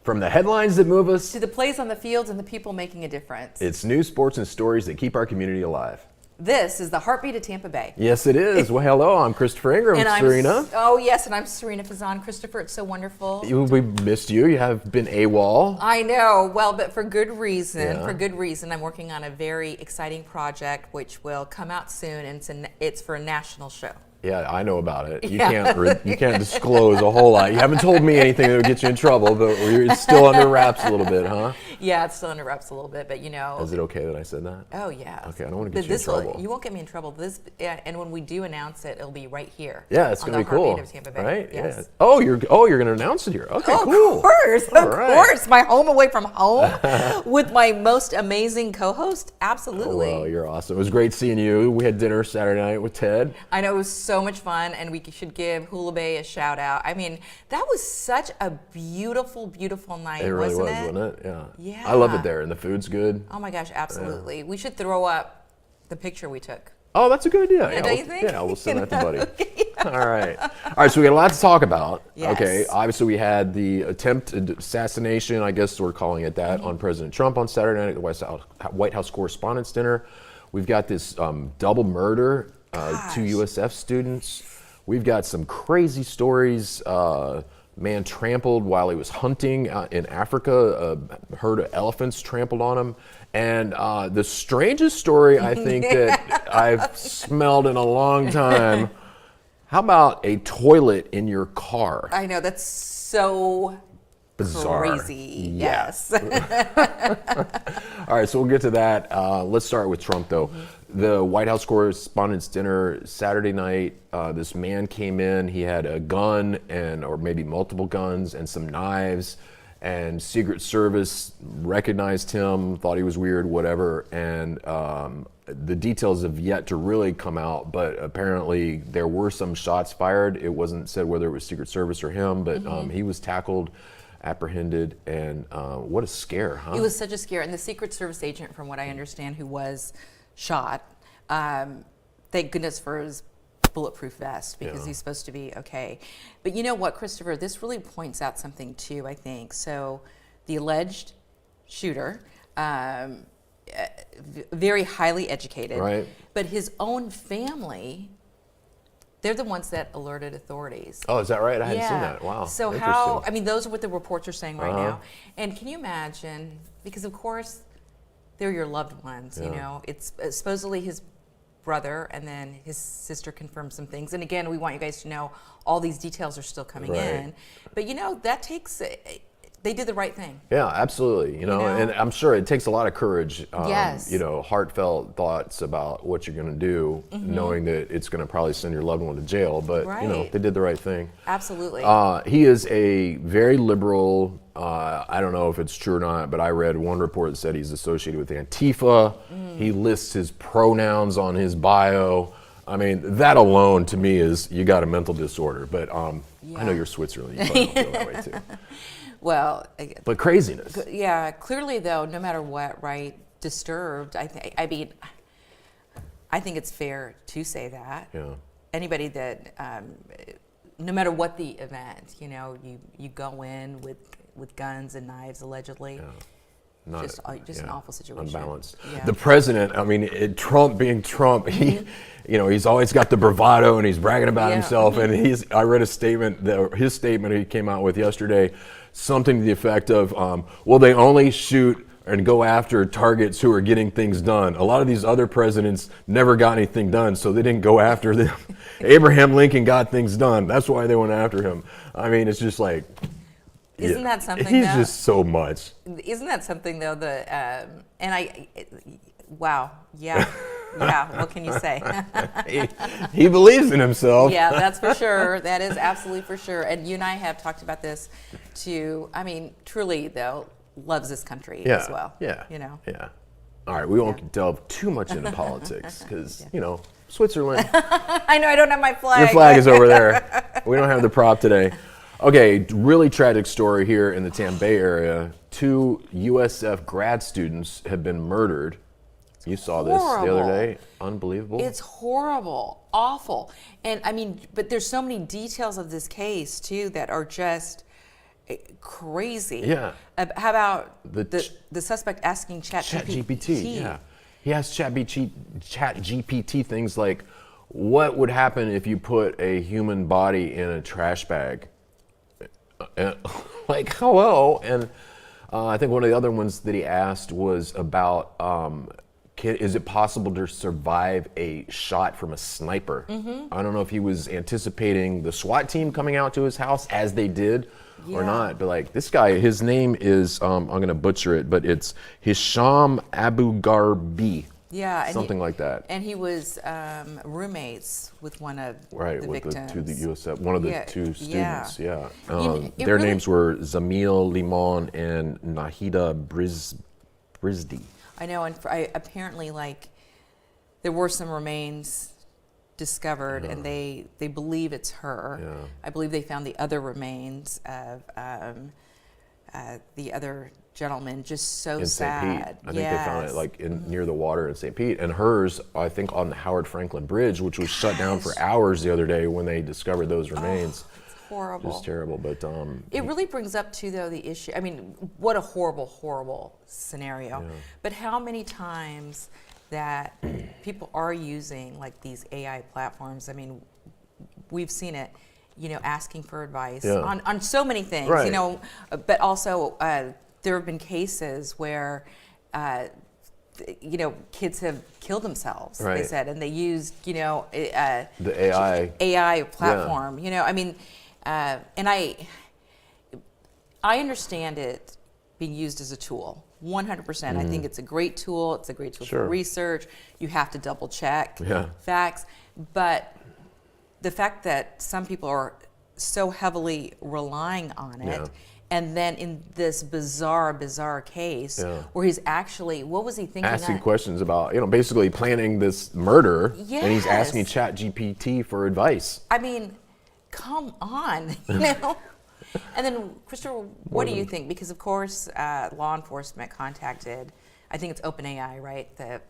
From the headlines that move us to the plays on the fields and the people making a difference. It's news, sports, and stories that keep our community alive. This is the heartbeat of Tampa Bay. Yes, it is. Well, hello, I'm Christopher Ingram. And Sarina. Oh, yes, and I'm Sarina Fazan. Christopher, it's so wonderful. We missed you. You have been AWOL. I know. Well, but for good reason. Yeah. For good reason. I'm working on a very exciting project which will come out soon, and it's for a national show. Yeah, I know about it. You can't disclose a whole lot. You haven't told me anything that would get you in trouble, but it's still under wraps a little bit, huh? Yeah, it's still under wraps a little bit, but you know. Is it okay that I said that? Oh, yeah. Okay, I don't want to get you in trouble. You won't get me in trouble. And when we do announce it, it'll be right here. Yeah, it's going to be cool. Heartbeat of Tampa Bay. Right? Yes. Yeah. Oh, you're going to announce it here. Okay, cool. Of course. All right. Course. My home away from home with my most amazing co-host. Absolutely. Oh, well, you're awesome. It was great seeing you. We had dinner Saturday night with Ted. I know, it was so much fun, and we should give Hula Bay a shout out. I mean, that was such a beautiful, beautiful night, it really wasn't it? Wasn't it? Yeah. Yeah. I love it there, and the food's good. Oh my gosh, absolutely. Yeah. We should throw up the picture we took. Oh, that's a good idea. Yeah, don't you think? Yeah, we'll send that to Buddy. Okay. All right. All right, so we got a lot to talk about. Yes. Okay, obviously we had the attempted assassination, I guess we're calling it that, on President Trump on Saturday night at the White House Correspondents' Dinner. We've got this double murder, 2 USF students. We've got some crazy stories. Man trampled while he was hunting in Africa. A herd of elephants trampled on him. And the strangest story I think that I've smelled in a long time. How about a toilet in your car? I know, that's so bizarre. Crazy. Yeah. Yes. All right, so we'll get to that. Let's start with Trump, though. The White House Correspondents' Dinner Saturday night, this man came in. He had a gun or maybe multiple guns and some knives, and Secret Service recognized him, thought he was weird, whatever, and the details have yet to really come out, but apparently there were some shots fired. It wasn't said whether it was Secret Service or him, but he was tackled, apprehended, and what a scare, huh? It was such a scare. And the Secret Service agent, from what I understand, who was shot, thank goodness for his bulletproof vest, because he's supposed to be okay. But you know what, Christopher, this really points out something too, I think. So the alleged shooter, very highly educated, right, but his own family, they're the ones that alerted authorities. Oh, is that right? I hadn't seen that. Wow. So how, I mean, those are what the reports are saying right now. And can you imagine, because of course, they're your loved ones, you know, it's supposedly his brother, and then his sister confirmed some things. And again, we want you guys to know all these details are still coming in. But you know, that takes, they did the right thing. Yeah, absolutely. You know, and I'm sure it takes a lot of courage, yes, you know, heartfelt thoughts about what you're going to do, knowing that it's going to probably send your loved one to jail. But, you know, they did the right thing. Absolutely. He is a very liberal, I don't know if it's true or not, but I read one report that said he's associated with Antifa. He lists his pronouns on his bio. I mean, that alone to me is, you got a mental disorder. But I know you're Switzerland, you probably don't feel that way too. Well, but craziness. Yeah, clearly though, no matter what, right, disturbed. I mean, I think it's fair to say that. Yeah. Anybody that, no matter what the event, you know, you go in with guns and knives allegedly. Yeah. Just an awful situation. Unbalanced. Yeah. The president, I mean, Trump being Trump, he, you know, he's always got the bravado and he's bragging about himself. And I read a statement, his statement he came out with yesterday, something to the effect of, well, they only shoot and go after targets who are getting things done. A lot of these other presidents never got anything done, so they didn't go after them. Abraham Lincoln got things done. That's why they went after him. I mean, it's just like, isn't that something? He's just so much. Isn't that something though? Wow, yeah, yeah. What can you say? he believes in himself. Yeah, that's for sure. That is absolutely for sure. And you and I have talked about this too. I mean, truly though, loves this country as well. Yeah. You know. Yeah. All right, we won't delve too much into politics because you know, Switzerland. I know I don't have my flag. Your flag is over there. We don't have the prop today. Okay, really tragic story here in the Tampa Bay area. 2 USF grad students have been murdered. You saw this the other day. Unbelievable. It's horrible, awful. And I mean, but there's so many details of this case too that are just, crazy. Yeah. How about The the suspect asking ChatGPT, yeah. He asked ChatGPT things like, what would happen if you put a human body in a trash bag? Like, hello. And I think one of the other ones that he asked was about, is it possible to survive a shot from a sniper? I don't know if he was anticipating the SWAT team coming out to his house as they did or not, but like this guy, his name is, I'm going to butcher it, but it's Hisham Abu Garbi. Yeah, Something like that. And he was roommates with one of the victims. With the USF, one of the two students. Yeah. Their really, names were Zamil Limon and Nahida Brizdi. I know, and apparently, like, there were some remains discovered, and they believe it's her. Yeah. I believe they found the other remains of the other gentleman. Just so In sad. St. Pete. I think they found it like near the water in St. Pete. And hers, I think, on the Howard Franklin Bridge, which was shut down for hours the other day when they discovered those remains. It's horrible. Just terrible. But it really brings up too, though, the issue. I mean, what a horrible, horrible scenario. Yeah. But how many times that people are using like these AI platforms? I mean, we've seen it. Asking for advice on so many things. Right. But also there have been cases where kids have killed themselves. Right. They said, and they used the AI platform. I mean, and I understand it being used as a tool. 100%. I think it's a great tool. It's a great tool for research. You have to double check facts, but the fact that some people are so heavily relying on it, and then in this bizarre case where he's actually, what was he thinking? Asking questions about, basically planning this murder, and he's asking ChatGPT for advice. I mean, come on, And then, Christopher, what do you think? Because of course, law enforcement contacted, I think it's OpenAI, right? The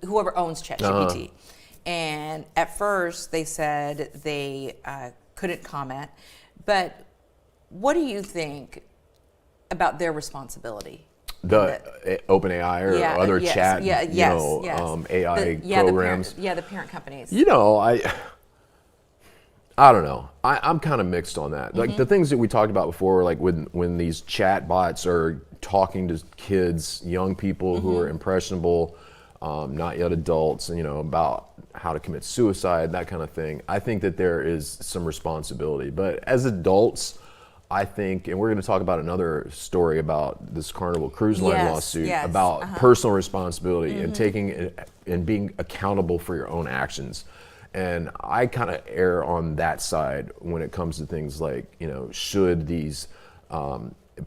whoever owns ChatGPT. And at first, they said they couldn't comment. But what do you think about their responsibility? The OpenAI or other chat, AI programs? The parent companies. I don't know. I'm kind of mixed on that. Like the things that we talked about before, like when these chat bots are talking to kids, young people who are impressionable, not yet adults, and about how to commit suicide, that kind of thing. I think that there is some responsibility. But as adults, I think, and we're going to talk about another story about this Carnival Cruise Line lawsuit, about personal responsibility and taking and being accountable for your own actions. And I kind of err on that side when it comes to things like, should these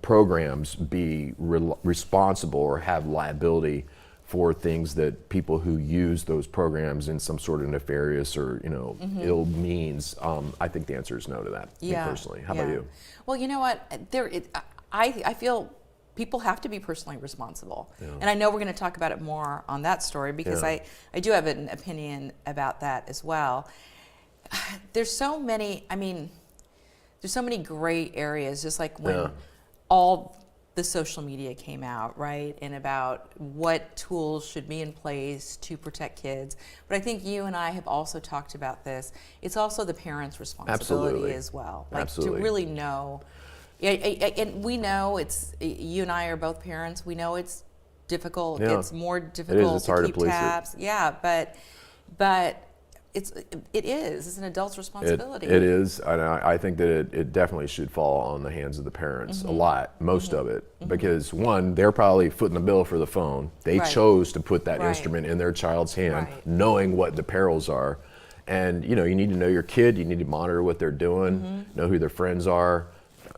programs be responsible or have liability for things that people who use those programs in some sort of nefarious or ill means? I think the answer is no to that. Me personally. How about you? Well, you know what? I feel people have to be personally responsible, and I know we're going to talk about it more on that story because I do have an opinion about that as well. There's so many. I mean, there's so many gray areas. Just like when all the social media came out, right? And about what tools should be in place to protect kids. But I think you and I have also talked about this. It's also the parents' responsibility as well. Like to really know. And we know you and I are both parents. We know it's difficult. Yeah. It's more difficult it's hard to keep to police tabs. It. Yeah, but it's an adult's responsibility. It is, and I think that it definitely should fall on the hands of the parents a lot, most of it, because one, they're probably footing the bill for the phone. They chose to put that instrument in their child's hand, knowing what the perils are, and you need to know your kid. You need to monitor what they're doing, know who their friends are,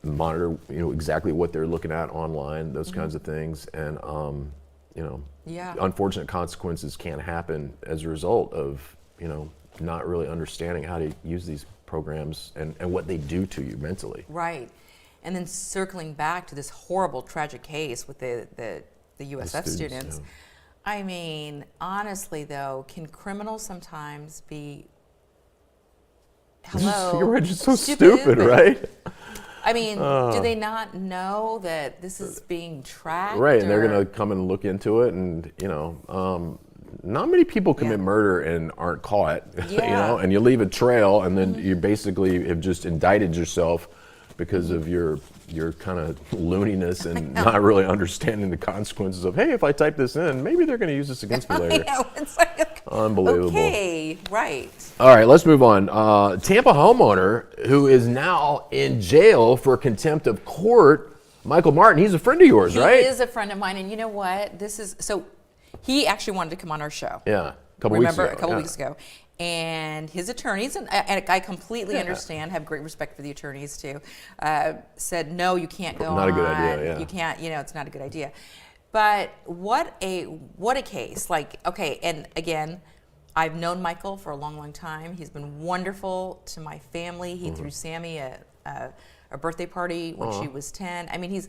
monitor exactly what they're looking at online, those kinds of things, and unfortunate consequences can happen as a result of not really understanding how to use these programs and what they do to you mentally. Right. And then circling back to this horrible, tragic case with the USF students. I mean, honestly, though, can criminals sometimes be, You're just so stupid, right? I mean, do they not know that this is being tracked? Right, and they're going to come and look into it, and not many people commit murder and aren't caught, and you leave a trail, and then you basically have just indicted yourself because of your kind of looniness and not really understanding the consequences of, hey, if I type this in, maybe they're going to use this against me later. It's like, unbelievable. Okay, right. All right, let's move on. Tampa homeowner who is now in jail for contempt of court, Michael Martin. He's a friend of yours, right? He is a friend of mine, and you know what? He actually wanted to come on our show. Yeah, a couple weeks ago. And his attorneys, and I completely understand, have great respect for the attorneys too, said, no, you can't go on. Not a good idea, yeah. You can't, it's not a good idea. But what a case. Like, okay, and again, I've known Michael for a long, long time. He's been wonderful to my family. He threw Sammy a birthday party when she was 10. I mean,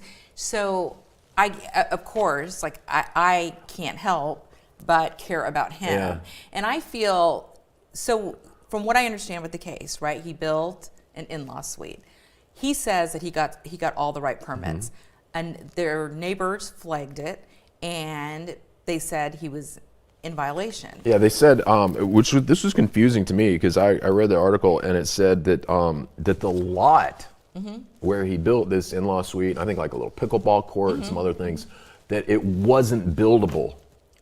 of course, like I can't help but care about him. Yeah. And I feel, so from what I understand with the case, right, he built an in-law suite. He says that he got all the right permits, and their neighbors flagged it, and they said he was in violation. Yeah, they said, this was confusing to me because I read the article, and it said that that the lot where he built this in-law suite, I think like a little pickleball court and some other things, that it wasn't buildable.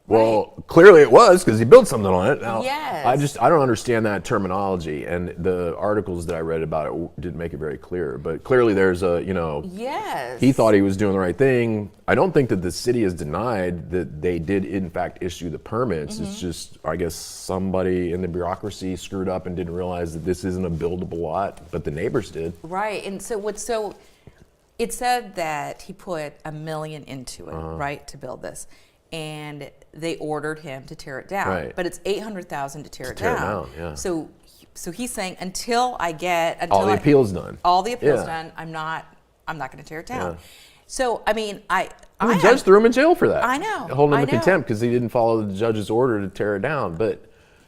Well, clearly it was because he built something on it. Now, yes. I don't understand that terminology, and the articles that I read about it didn't make it very clear. But clearly there's yes. He thought he was doing the right thing. I don't think that the city has denied that they did in fact issue the permits. It's just, I guess somebody in the bureaucracy screwed up and didn't realize that this isn't a buildable lot, but the neighbors did. Right, and so it said that he put $1 million into it, right, to build this. And they ordered him to tear it down, right. but it's $800,000 to tear it tear down. It down, yeah. So he's saying until all the appeals done, done, I'm not going to tear it down. Yeah. So I mean, the judge threw him in jail for that. I know, holding him in contempt because he didn't follow the judge's order to tear it down. But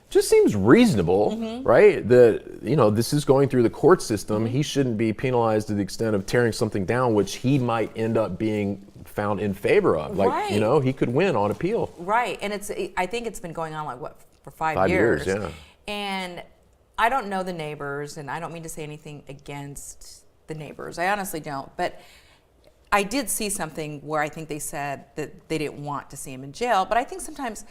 just seems reasonable, right? That this is going through the court system. He shouldn't be penalized to the extent of tearing something down, which he might end up being found in favor of. Like, right. He could win on appeal. Right, and I think it's been going on for 5 years. 5 years, yeah. And I don't know the neighbors, and I don't mean to say anything against the neighbors. I honestly don't, but I did see something where I think they said that they didn't want to see him in jail, but I think sometimes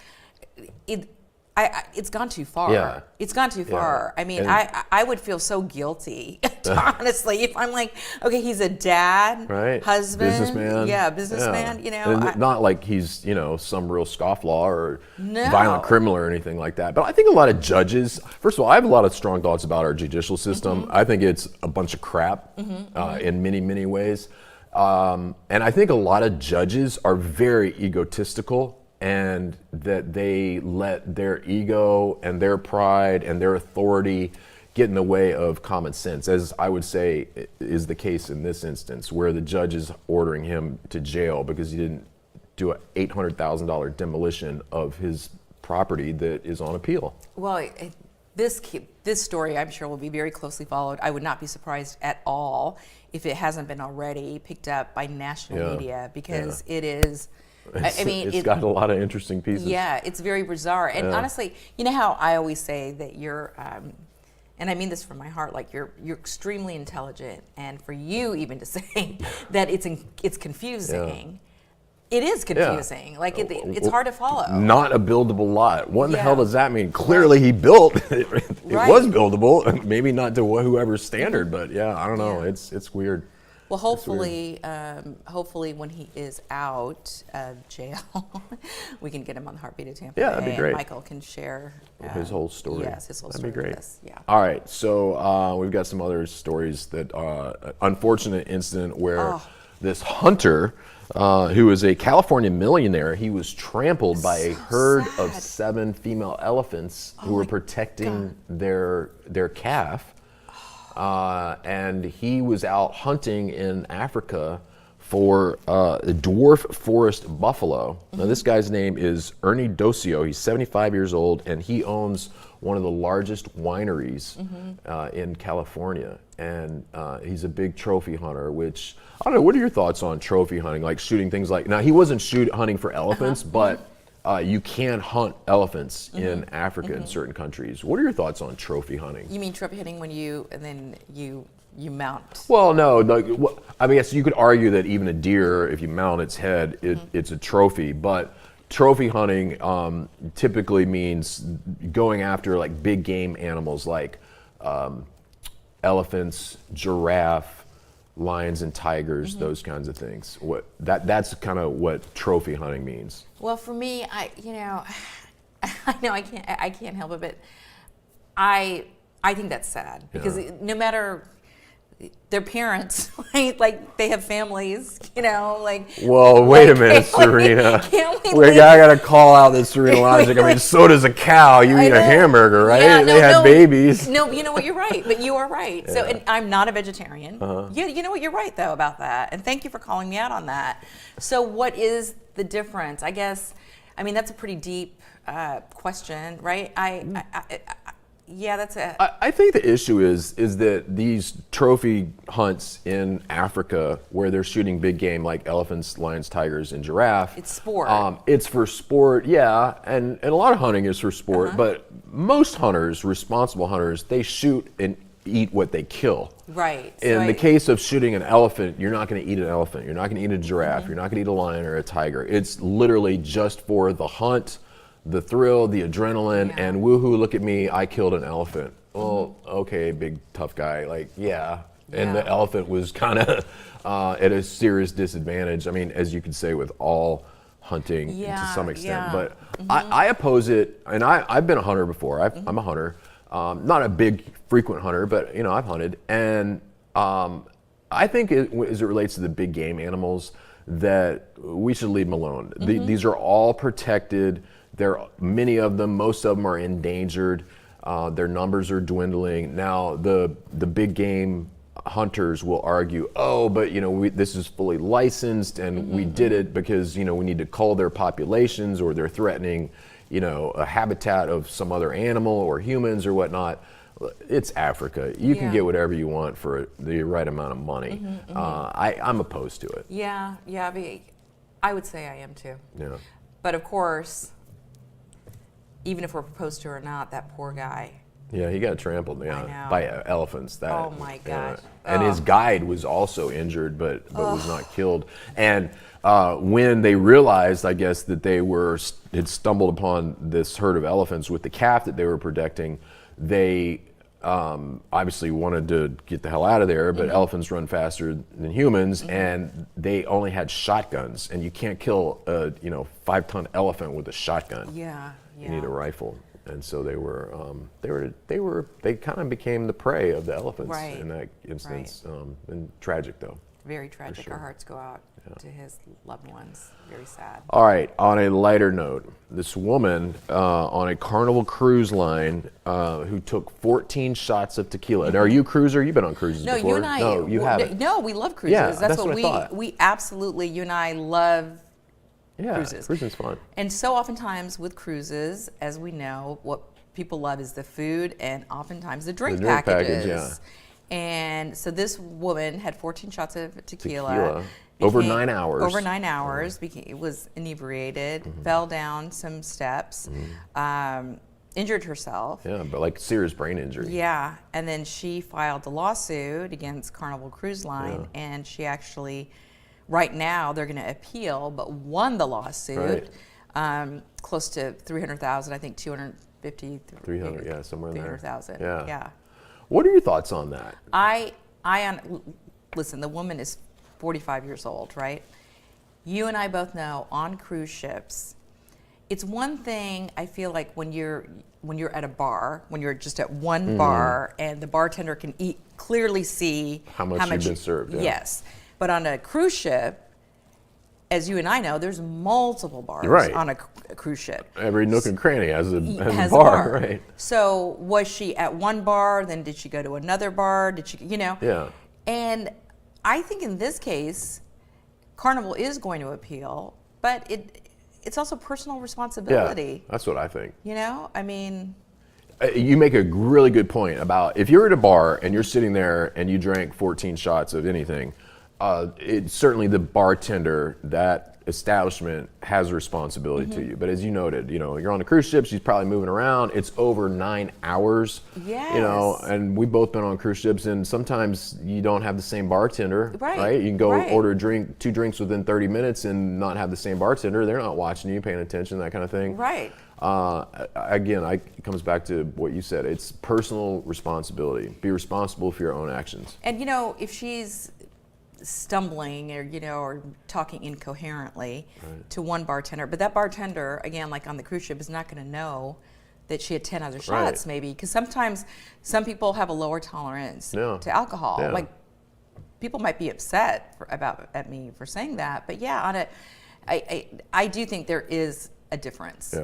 it's gone too far. Yeah. It's gone too far. I mean, I would feel so guilty, honestly, if I'm like, okay, he's a dad, right. husband, businessman. Yeah, businessman. And not like he's some real scofflaw or violent criminal or anything like that. But I think a lot of judges. First of all, I have a lot of strong thoughts about our judicial system. I think it's a bunch of crap in many, many ways. And I think a lot of judges are very egotistical, and that they let their ego and their pride and their authority get in the way of common sense, as I would say is the case in this instance, where the judge is ordering him to jail because he didn't do an $800,000 demolition of his property that is on appeal. Well, this story, I'm sure, will be very closely followed. I would not be surprised at all if it hasn't been already picked up by national media, because it is. It's got a lot of interesting pieces. Yeah, it's very bizarre. And honestly, you know how I always say that you're, and I mean this from my heart, like you're extremely intelligent, and for you even to say that it's confusing. It is confusing. Yeah. Like it's hard to follow. Not a buildable lot. What the hell does that mean? Clearly he built. It was buildable. Maybe not to whoever's standard, but I don't know. It's weird. Well, hopefully when he is out of jail, we can get him on the Heartbeat of Tampa. Yeah, that'd be great. And Michael can share his whole story. Yes, his whole story. That'd be great. With us. Yeah. All right, so we've got some other stories that unfortunate incident where this hunter, who is a California millionaire, he was trampled by a herd of 7 female elephants who were protecting their calf. And he was out hunting in Africa for a dwarf forest buffalo. Now, this guy's name is Ernie Docio. He's 75 years old, and he owns one of the largest wineries in California. and he's a big trophy hunter. Which I don't know. What are your thoughts on trophy hunting? Like shooting things like now he wasn't hunting for elephants, but you can hunt elephants in Africa in certain countries. What are your thoughts on trophy hunting? You mean trophy hunting when you mount? Well, no. Like, I mean, yes, you could argue that even a deer, if you mount its head, it's a trophy. But trophy hunting typically means going after like big game animals like elephants, giraffe, lions and tigers, those kinds of things. That's kind of what trophy hunting means. Well, for me, I know I can't help it, but I think that's sad because no matter their parents, right? Like they have families, like. Well, wait a minute, Sarina. I got to call out this Sarina logic. I mean, so does a cow. You eat a hamburger, right? Yeah, they have babies. No, you know what? You're right, but you are right. Yeah. So, and I'm not a vegetarian. You know what? You're right though about that, and thank you for calling me out on that. So, what is the difference? I guess, I mean, that's a pretty deep question, right? Yeah, that's it. I think the issue is that these trophy hunts in Africa where they're shooting big game like elephants, lions, tigers, and giraffe. It's sport. It's for sport, yeah, and a lot of hunting is for sport, but most hunters, responsible hunters, they shoot and eat what they kill. Right. In the case of shooting an elephant, you're not going to eat an elephant. You're not going to eat a giraffe. You're not going to eat a lion or a tiger. It's literally just for the hunt, the thrill, the adrenaline, and woohoo, look at me, I killed an elephant. Well, okay, big tough guy, like, And the elephant was kind of at a serious disadvantage. I mean, as you could say with all hunting to some extent. But I oppose it, and I've been a hunter before. I'm a hunter. Not a big, frequent hunter, but, I've hunted. And I think as it relates to the big game animals, that we should leave them alone. These are all protected. Many of them, most of them are endangered. Their numbers are dwindling. Now, the big game hunters will argue, but this is fully licensed, and we did it because we need to cull their populations, or they're threatening, a habitat of some other animal or humans or whatnot. It's Africa. You can get whatever you want for the right amount of money. I'm opposed to it. Yeah. I would say I am too. Yeah. But of course, even if we're proposed to or not, that poor guy. Yeah, he got trampled by elephants. Oh my gosh. And his guide was also injured, but was not killed. And when they realized, I guess, that they had stumbled upon this herd of elephants with the calf that they were protecting, they obviously wanted to get the hell out of there, but elephants run faster than humans, and they only had shotguns, and you can't kill a 5-ton elephant with a shotgun. Yeah. You need a rifle, and so they kind of became the prey of the elephants in that instance. And tragic though. Very tragic. Sure. Our hearts go out to his loved ones. Very sad. All right. On a lighter note, this woman on a Carnival cruise line who took 14 shots of tequila. Now, are you a cruiser? You've been on cruises before. You and I. No, you haven't. No, we love cruises. Yeah, that's what I thought. We absolutely. You and I love. Yeah, cruises. Cruising's fun. And so oftentimes with cruises, as we know, what people love is the food and oftentimes the drink packages. And so this woman had 14 shots of tequila. Over 9 hours. Over 9 hours. Was inebriated, fell down some steps, injured herself. Yeah, but like serious brain injury. Yeah, and then she filed a lawsuit against Carnival Cruise Line, and she actually... Right now, they're going to appeal, but won the lawsuit. Close to $300,000, I think 250. 300, somewhere in there. 300,000. Yeah. What are your thoughts on that? Listen, the woman is 45 years old, right? You and I both know on cruise ships, it's one thing. I feel like when you're at a bar, when you're just at one bar, and the bartender can clearly see how much you've been served. Yeah. Yes. But on a cruise ship, as you and I know, there's multiple bars on a cruise ship. Every nook and cranny has a bar, right? So was she at one bar, then did she go to another bar? Did she, Yeah. And I think in this case, Carnival is going to appeal, but it's also personal responsibility. Yeah, that's what I think. I mean... You make a really good point about if you're at a bar and you're sitting there and you drank 14 shots of anything, it's certainly the bartender, that establishment has a responsibility to you. But as you noted, you're on a cruise ship, she's probably moving around. It's over 9 hours. Yes. And we've both been on cruise ships, and sometimes you don't have the same bartender, right? You can go order two drinks within 30 minutes and not have the same bartender. They're not watching you, paying attention, that kind of thing. Right. Again, it comes back to what you said. It's personal responsibility. Be responsible for your own actions. And if she's stumbling or talking incoherently to one bartender, but that bartender, again, like on the cruise ship, is not going to know that she had 10 other shots, maybe, because sometimes some people have a lower tolerance to alcohol. Like, people might be upset at me for saying that, but I do think there is a difference.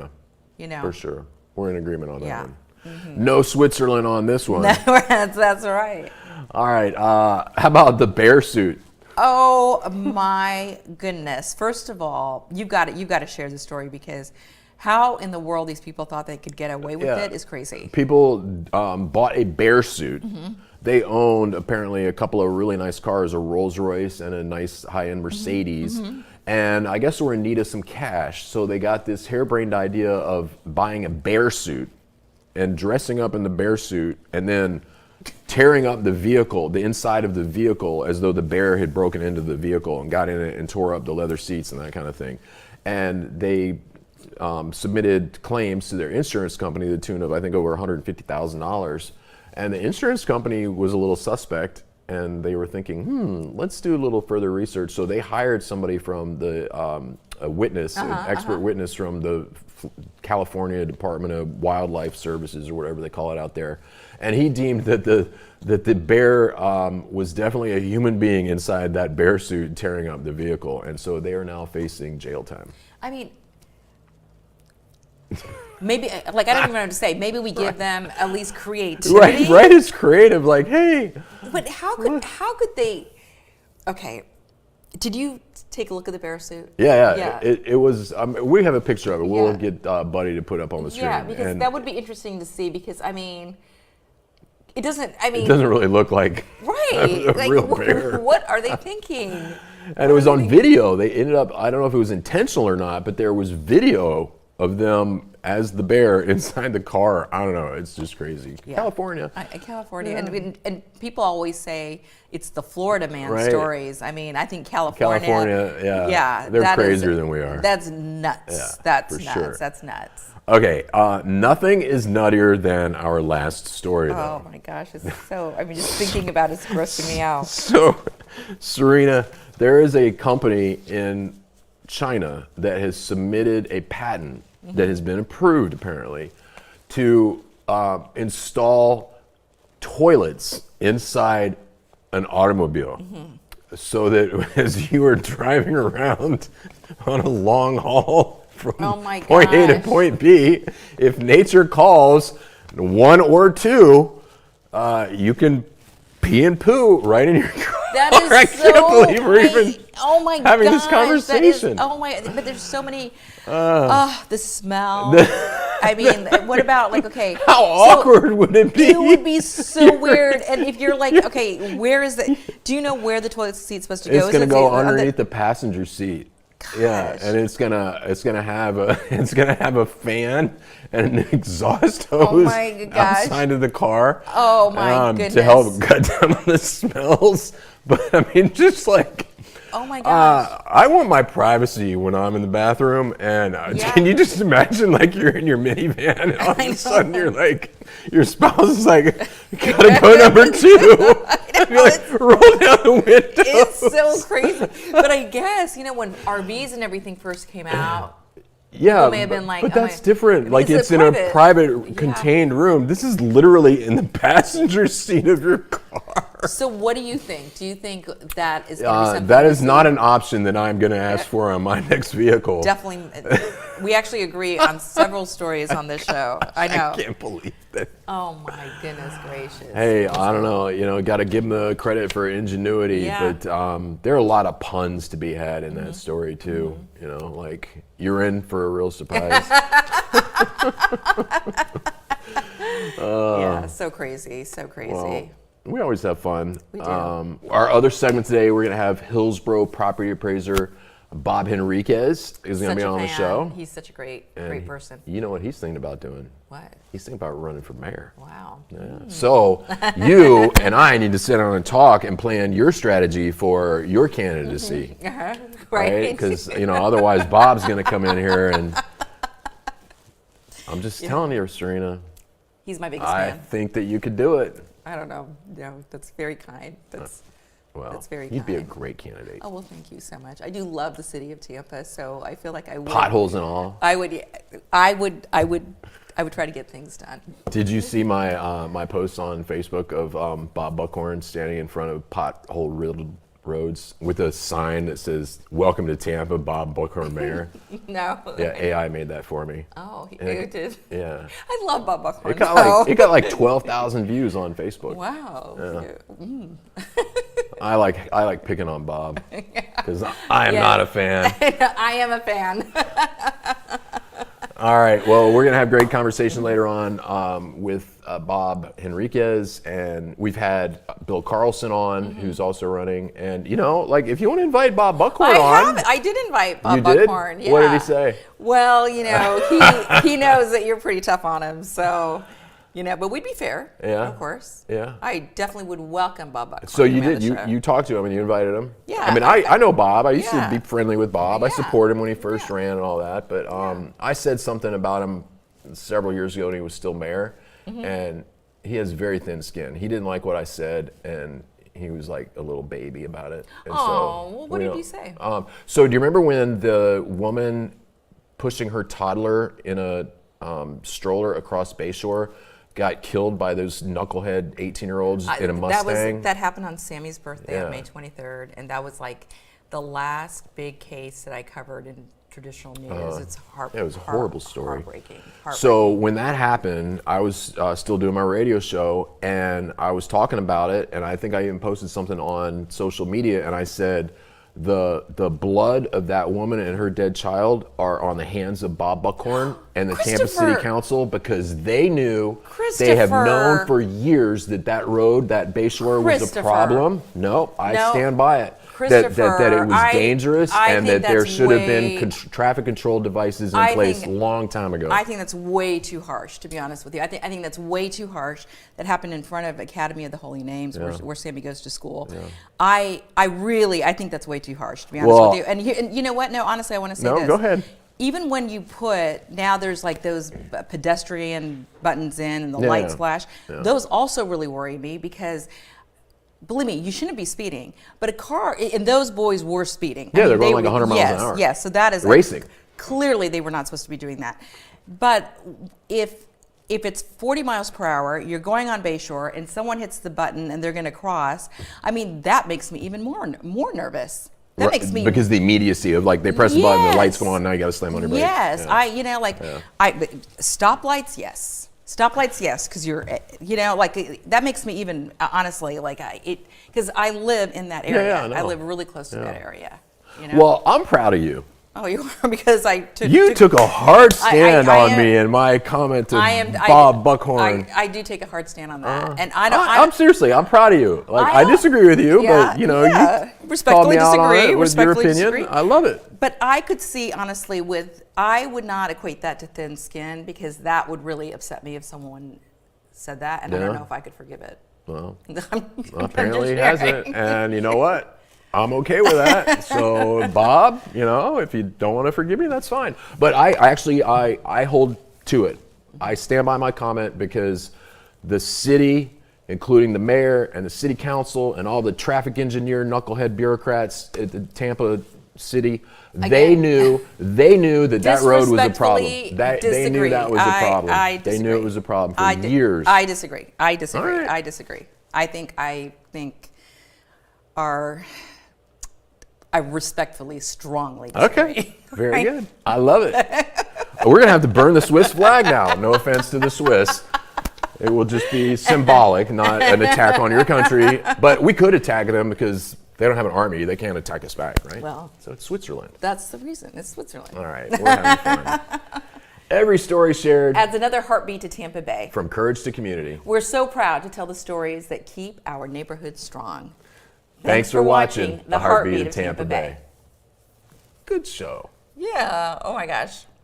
For sure. We're in agreement on that one. Mm-hmm. No Switzerland on this one. That's right. All right. How about the bear suit? Oh my goodness! First of all, you've got to share the story, because how in the world these people thought they could get away with it is crazy. People bought a bear suit. Mm-hmm. They owned apparently a couple of really nice cars, a Rolls Royce and a nice high-end Mercedes. Mm-hmm. And I guess we're in need of some cash, so they got this harebrained idea of buying a bear suit and dressing up in the bear suit and then tearing up the vehicle, the inside of the vehicle, as though the bear had broken into the vehicle and got in it and tore up the leather seats and that kind of thing. And they submitted claims to their insurance company to the tune of, I think, over $150,000. And the insurance company was a little suspect, and they were thinking, let's do a little further research. So they hired somebody from a witness, an expert witness from the California Department of Wildlife Services, or whatever they call it out there. And he deemed that the bear was definitely a human being inside that bear suit tearing up the vehicle. And so they are now facing jail time. I mean, maybe, like, I don't even know what to say. Maybe we give them at least creativity. Right, it's creative, like, hey. But how could they, okay, did you take a look at the bear suit? Yeah. It was, we have a picture of it. We'll get Buddy to put up on the screen. Yeah, because that would be interesting to see, because, I mean, it doesn't really look like a real bear. What are they thinking? And it was on video. They ended up, I don't know if it was intentional or not, but there was video of them as the bear inside the car. I don't know. It's just crazy. Yeah. California. And people always say it's the Florida man stories. I mean, I think California, they're crazier than we are. That's nuts. Yeah, that's nuts. Sure. That's nuts. Okay, nothing is nuttier than our last story, though. Oh my gosh, it's so, I mean, just thinking about it's grossing me out. So, Sarina, there is a company in China that has submitted a patent that has been approved, apparently, to install toilets inside an automobile. So that as you are driving around on a long haul from point A to point B, if nature calls, one or two, you can pee and poo right in your car. That is I can't believe we're even having this conversation. But there's so many, the smell. I mean, what about, like, okay. How awkward would it be? It would be so weird. And if you're like, okay, do you know where the toilet seat's supposed to go? It's going to go underneath the passenger seat. Gosh. Yeah, and it's gonna have a fan and an exhaust hose outside of the car. Oh my goodness! To help cut down on the smells. But I mean, just like, oh my gosh! I want my privacy when I'm in the bathroom. And can you just imagine, like, you're in your minivan and all of a sudden you're like, your spouse is like, gotta go number 2. I'd be like, roll down the window. It's so crazy. But I guess, when RVs and everything first came out, people may have been like, but that's different. Like, it's in a private, contained room. This is literally in the passenger seat of your car. So what do you think? Do you think that is going to be something? That is not an option that I'm going to ask for on my next vehicle. Definitely. We actually agree on several stories on this show. I know. I can't believe that. Oh my goodness gracious. Hey, I don't know. Got to give them the credit for ingenuity. But there are a lot of puns to be had in that story too. Like, you're in for a real surprise. Yeah, so crazy, so crazy. Well, we always have fun. We do. Our other segment today, we're going to have Hillsborough property appraiser Bob Henriquez is going to be on the show. He's such a great person. You know what he's thinking about doing? What? He's thinking about running for mayor. Wow. Yeah. So you and I need to sit down and talk and plan your strategy for your candidacy. Right. Because, otherwise Bob's going to come in here and I'm just telling you, Sarina. He's my biggest I fan. think that you could do it. I don't know. No, that's very kind. That's very you'd be a kind. great candidate. Oh, well, thank you so much. I do love the city of Tampa, so I feel like I would. Potholes and all. I would try to get things done. Did you see my my post on Facebook of Bob Buckhorn standing in front of pothole-riddled roads with a sign that says "Welcome to Tampa, Bob Buckhorn, Mayor"? No. Yeah, AI made that for me. Oh, he And did. Yeah. I love Bob Buckhorn. It got like 12,000 views on Facebook. Wow. Yeah. I like picking on Bob because I am not a fan. I am a fan. All right. Well, we're gonna have great conversation later on with Bob Henriquez, and we've had Bill Carlson on, who's also running. And if you want to invite Bob Buckhorn on, I did invite Bob you did? Buckhorn. Yeah. What did he say? Well, he knows that you're pretty tough on him, so. But we'd be fair. Yeah. Of course. Yeah. I definitely would welcome Bob Buckhorn. So you to did. the show. You talked to him and you invited him. Yeah. I mean, I know Bob. I used to Yeah. be friendly with Bob. I Yeah. supported him when he first ran and all that. But I said something about him several years ago when he was still mayor, and he has very thin skin. He didn't like what I said, and he was like a little baby about it. And well, what did you say? So do you remember when the woman pushing her toddler in a stroller across Bayshore got killed by those knucklehead 18-year-olds in a Mustang? That happened on Sammy's birthday on Yeah. May 23rd, and that was like the last big case that I covered in traditional news. It's It was a horrible story. Heartbreaking. So when that happened, I was still doing my radio show, and I was talking about it, and I think I even posted something on social media, and I said, the blood of that woman and her dead child are on the hands of Bob Buckhorn and the Tampa City Council, because they knew, they have known for years that road, that Bayshore was a problem. No, I stand by it. That it was dangerous, and that there should have been traffic control devices in place a long time ago. I think that's way too harsh, to be honest with you. I think that's way too harsh. That happened in front of Academy of the Holy Names, where Sammy goes to school. Yeah. I think that's way too harsh, to be honest with you. And you know what? No, honestly, I want to say this. No, go ahead. Even when you now there's like those pedestrian buttons in and the lights flash. Yeah. Those also really worry me, because believe me, you shouldn't be speeding. But a car, and those boys were speeding. Yeah, they're going like 100 miles an hour. Yes, so that is racing. Clearly, they were not supposed to be doing that. But if it's 40 miles per hour, you're going on Bayshore, and someone hits the button and they're going to cross, I mean, that makes me even more nervous. That makes me, because the immediacy of, like, they press the button, the lights go on, now you got to slam on your brakes. Yes, stoplights, yes. Stoplights, yes, because you're, that makes me even, honestly, because I live in that area. Yeah, I live really close to that area. Well, I'm proud of you. Oh, you are, because I took... You took a hard stand on me in my comment to Bob Buckhorn. I do take a hard stand on that, and I'm seriously, I'm proud of you. Like, I disagree with you, but you respectfully disagree. With your opinion. I love it. But I could see, honestly, I would not equate that to thin skin, because that would really upset me if someone said that, and I don't know if I could forgive it. Well, apparently he hasn't, and you know what? I'm okay with that. So, Bob, if you don't want to forgive me, that's fine. But I hold to it. I stand by my comment, because the city, including the mayor and the city council and all the traffic engineer knucklehead bureaucrats at the Tampa City, they knew that road was a problem. They knew that was a problem. They knew it was a problem for years. I disagree. Right. I disagree. I think I respectfully, strongly disagree. Okay, very good. I love it. We're going to have to burn the Swiss flag now. No offense to the Swiss. It will just be symbolic, not an attack on your country. But we could attack them, because they don't have an army. They can't attack us back, right? Well, so it's Switzerland. That's the reason. It's Switzerland. All right, we're having fun. Every story shared, adds another heartbeat to Tampa Bay. from courage to community. We're so proud to tell the stories that keep our neighborhood strong. Thanks for watching The Heartbeat of Tampa Bay. Good show. Yeah. Oh my gosh.